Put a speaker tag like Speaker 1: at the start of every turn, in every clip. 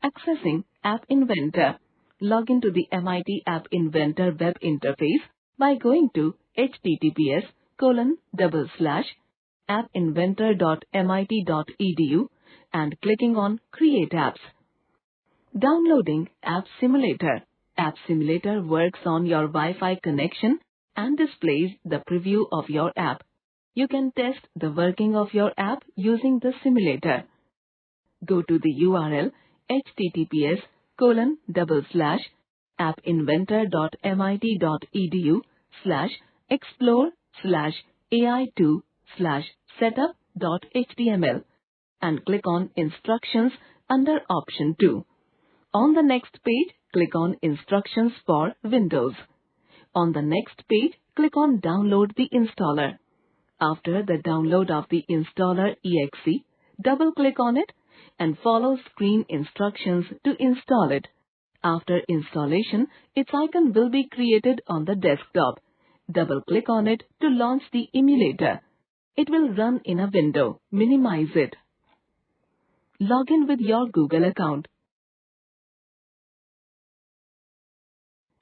Speaker 1: Accessing App Inventor. Log into the MIT App Inventor web interface by going to https://appinventor.mit.edu and clicking on Create Apps. Downloading App Simulator. App Simulator works on your Wi-Fi connection and displays the preview of your app. You can test the working of your app using the simulator. Go to the URL https://appinventor.mit.edu/explore/ai2/setup.html and click on Instructions under Option 2. On the next page, click on Instructions for Windows. On the next page, click on Download the installer. After the download of the installer exe, double-click on it and follow screen instructions to install it. After installation, its icon will be created on the desktop. Double-click on it to launch the emulator. It will run in a window. Minimize it. Log in with your Google account.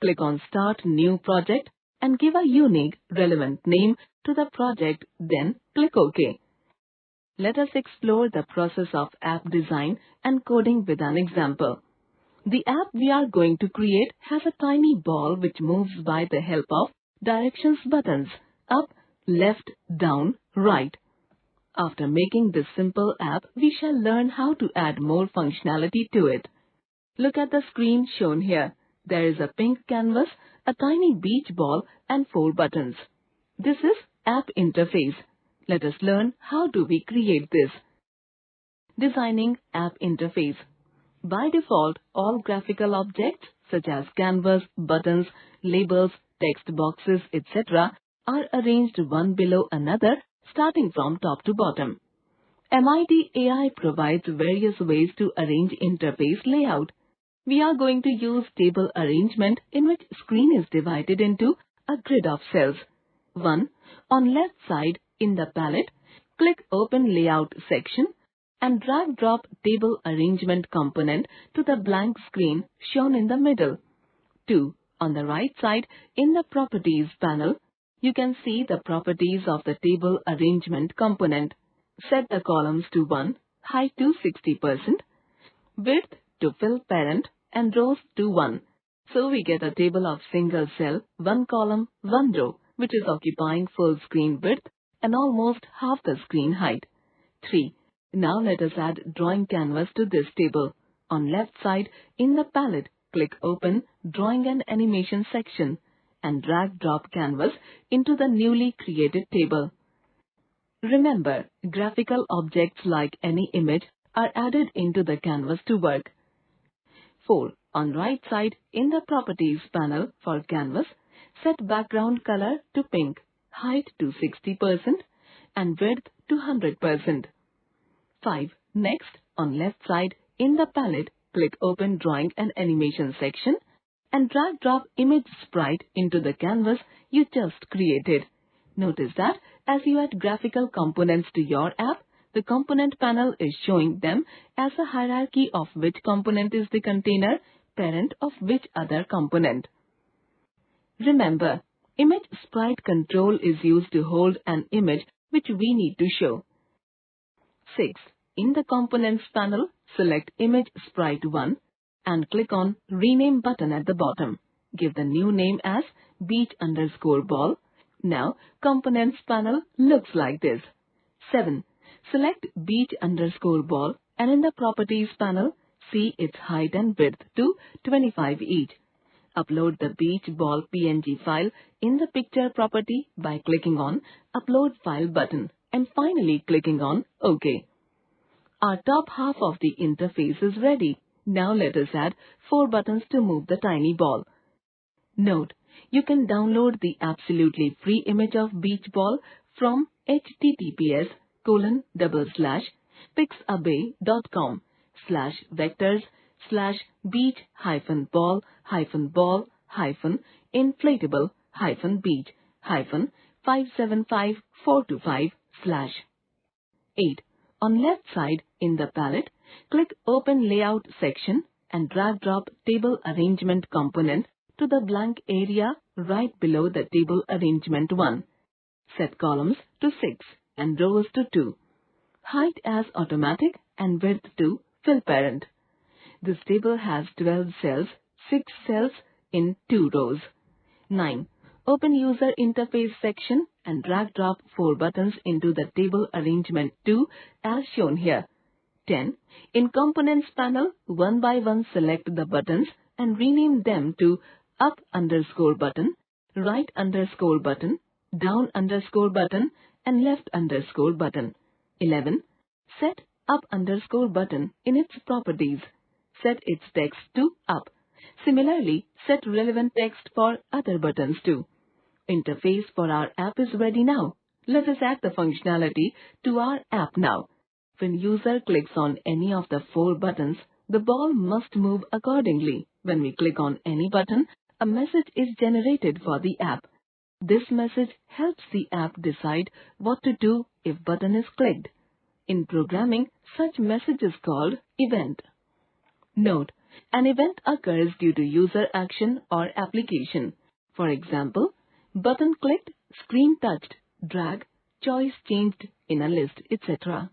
Speaker 1: Click on Start New Project and give a unique, relevant name to the project, then click OK. Let us explore the process of app design and coding with an example. The app we are going to create has a tiny ball which moves by the help of directions buttons: up, left, down, right. After making this simple app, we shall learn how to add more functionality to it. Look at the screen shown here. There is a pink canvas, a tiny beach ball and 4 buttons. This is App Interface. Let us learn how do we create this. Designing App Interface. By default, all graphical objects such as canvas, buttons, labels, text boxes, etc. are arranged one below another starting from top to bottom. MIT AI provides various ways to arrange interface layout. We are going to use table arrangement in which screen is divided into a grid of cells. 1. On left side in the palette, click Open Layout section and drag-drop table arrangement component to the blank screen shown in the middle. 2. On the right side in the Properties panel, you can see the properties of the table arrangement component. Set the columns to 1, height to 60%, width to fill parent and rows to 1. So we get a table of single cell, 1 column, 1 row, which is occupying full screen width and almost half the screen height. 3. Now let us add drawing canvas to this table. On left side in the palette, click Open Drawing and Animation section and drag-drop canvas into the newly created table. Remember, graphical objects like any image are added into the canvas to work. 4. On right side in the Properties panel for canvas, set background color to pink, height to 60% and width to 100%. 5. Next, on left side in the palette, click Open Drawing and Animation section and drag-drop image sprite into the canvas you just created. Notice that as you add graphical components to your app, the component panel is showing them as a hierarchy of which component is the container, parent of which other component. Remember, image sprite control is used to hold an image which we need to show. 6. In the Components panel, select Image Sprite 1 and click on Rename button at the bottom. Give the new name as beach_ball. Now, Components panel looks like this. 7. Select beach_ball and in the Properties panel, see its height and width to 25 each. Upload the beach ball PNG file in the Picture property by clicking on Upload File button and finally clicking on OK. Our top half of the interface is ready. Now let us add 4 buttons to move the tiny ball. Note, you can download the absolutely free image of beach ball from https://beach-ball-beach-inflatable-beach-575425/. 8. On left side in the palette, click Open Layout section and drag-drop table arrangement component to the blank area right below the table arrangement 1. Set columns to 6 and rows to 2. Height as automatic and width to fill parent. This table has 12 cells, 6 cells in 2 rows. 9. Open user interface section and drag drop 4 buttons into the table arrangement 2 as shown here. 10. In Components panel, one by one select the buttons and rename them to up underscore button, right underscore button, down underscore button, and left underscore button. 11. Set up underscore button in its properties. Set its text to up. Similarly, set relevant text for other buttons too. Interface for our app is ready now. Let us add the functionality to our app now. When user clicks on any of the 4 buttons, the ball must move accordingly. When we click on any button, a message is generated for the app. This message helps the app decide what to do if button is clicked. In programming, such message is called event. Note: an event occurs due to user action or application. For example, button clicked, screen touched, drag, choice changed in a list, etc.